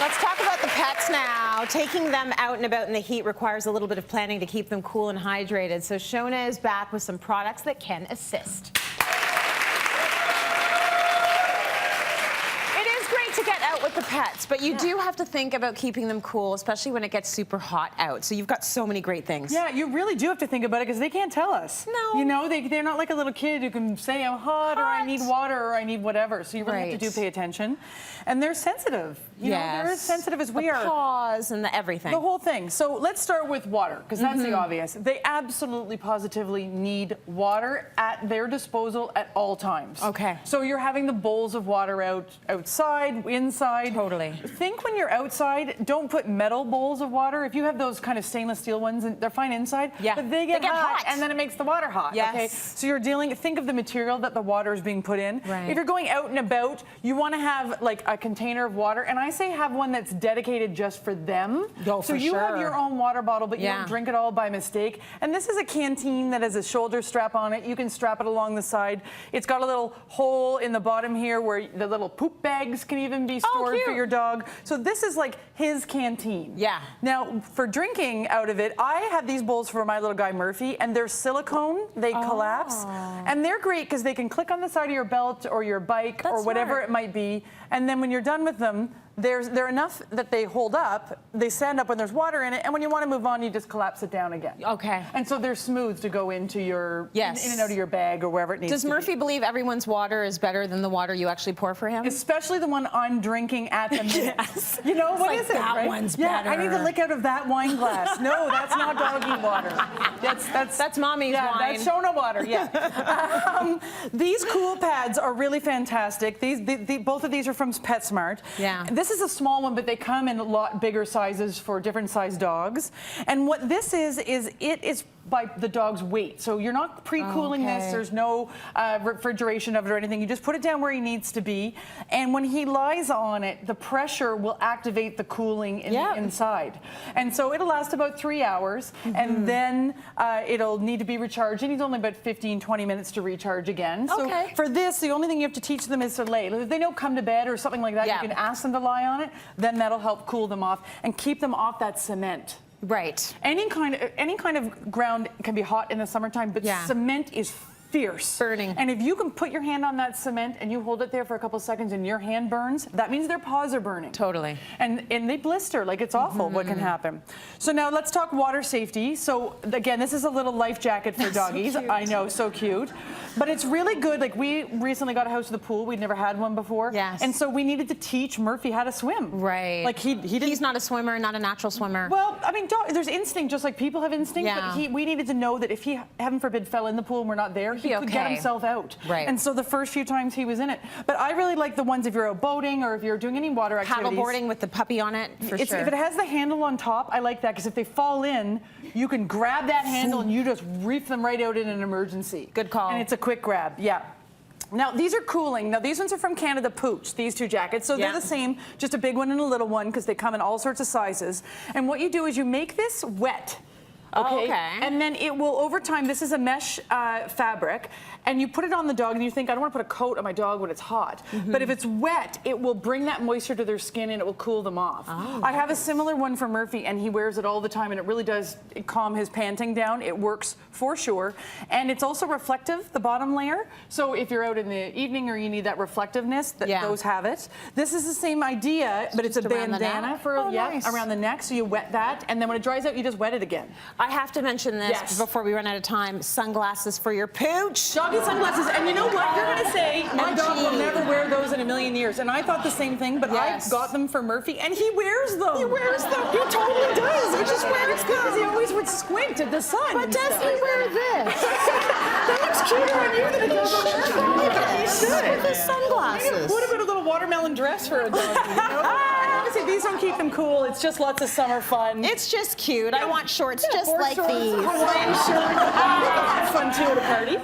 Let's talk about the pets now. Taking them out and about in the heat requires a little bit of planning to keep them cool and hydrated. So Shoana is back with some products that can assist. To get out with the pets, but you do have to think about keeping them cool, especially when it gets super hot out. So you've got so many great things. Yeah, you really do have to think about it because they can't tell us. No. You know, they're not like a little kid who can say I'm hot or I need water or I need whatever. So you really have to pay attention. And they're sensitive. You know, they're as sensitive as we are. The paws and the everything. The whole thing. So let's start with water because that's the obvious. They absolutely positively need water at their disposal at all times. Okay. So you're having the bowls of water outside, inside. Totally. Think when you're outside, don't put metal bowls of water. If you have those kind of stainless steel ones, they're fine inside, but they get hot and then it makes the water hot. Yes. Okay. So you're think of the material that the water is being put in. Right. If you're going out and about, you want to have like a container of water, and I say have one that's dedicated just for them. So you have your own water bottle, but you don't drink it all by mistake. And this is a canteen that has a shoulder strap on it. You can strap it along the side. It's got a little hole in the bottom here where the little poop bags can even be stored for your dog. So this is like his canteen. Yeah. Now, for drinking out of it, I have these bowls for my little guy Murphy, and they're silicone. They collapse. And they're great because they can click on the side of your belt or your bike or whatever it might be. And then when you're done with them, they're enough that they hold up, they stand up when there's water in it, and when you want to move on, you just collapse it down again. Okay. And so they're smooth to go into your, in and out of your bag or wherever it needs to be. Does Murphy believe everyone's water is better than the water you actually pour for him? Especially the one I'm drinking at the minute. You know, what is it, that one's better. I need to lick out of that wine glass. No, that's not doggy water. That's mommy's wine. That's Shoana water, These cool pads are really fantastic. Both of these are from PetSmart. Yeah. This is a small one, but they come in a lot bigger sizes for different size dogs. And what this is it is by the dog's weight. So you're not pre-cooling this. There's no refrigeration of it or anything. You just put it down where he needs to be. And when he lies on it, the pressure will activate the cooling in the inside. And so it'll last about 3 hours. And then it'll need to be recharged. It needs only about 15, 20 minutes to recharge again. So for this, the only thing you have to teach them is to lay. If they don't come to bed or something like that, you can ask them to lie on it. Then that'll help cool them off and keep them off that cement. Right. Any kind of ground can be hot in the summertime, but cement is fierce. Burning. And if you can put your hand on that cement and you hold it there for a couple seconds and your hand burns, that means their paws are burning. Totally. And they blister, like it's awful what can happen. So now let's talk water safety. So again, this is a little life jacket for doggies. So I know, so cute. But it's really good. Like we recently got a house with a pool. We'd never had one before. Yes. And so we needed to teach Murphy how to swim. Right. Like he's not a swimmer, not a natural swimmer. Well, I mean, there's instinct just like people have instinct. But we needed to know that if he, heaven forbid, fell in the pool and we're not there, he could get himself out. Right. And so the first few times he was in it. But I really like the ones if you're out boating or if you're doing any water activities. Paddleboarding with the puppy on it, for sure. If it has the handle on top, I like that because if they fall in, you can grab that handle and you just reef them right out in an emergency. Good call. And it's a quick grab, Now, these are cooling. Now, these ones are from Canada Pooch, these two jackets. So they're the same, just a big one and a little one because they come in all sorts of sizes. And what you do is you make this wet. Okay. And then it will, over time, this is a mesh fabric, and you put it on the dog, and you think, I don't want to put a coat on my dog when it's hot. But if it's wet, it will bring that moisture to their skin, and it will cool them off. I have a similar one for Murphy, and he wears it all the time, and it really does calm his panting down. It works for sure. And it's also reflective, the bottom layer. So if you're out in the evening or you need that reflectiveness, those have it. This is the same idea, but it's a bandana for around the neck, so you wet that, and then when it dries out, you just wet it again. I have to mention this before we run out of time. Sunglasses for your pooch. Doggy sunglasses. And you know what? You're going to say, my dog will never wear those in a million years. And I thought the same thing, but I got them for Murphy, and he wears them. He wears them. He totally does. He just wears them. Because he always would squint at the sun. But does he wear this? That looks cuter on you than it does on Murphy. He should. With his sunglasses. What about a little watermelon dress for a dog? You know? Obviously, these don't keep them cool. It's just lots of summer fun. It's just cute. I want shorts just like these. Hawaiian shirt. Fun too at a party.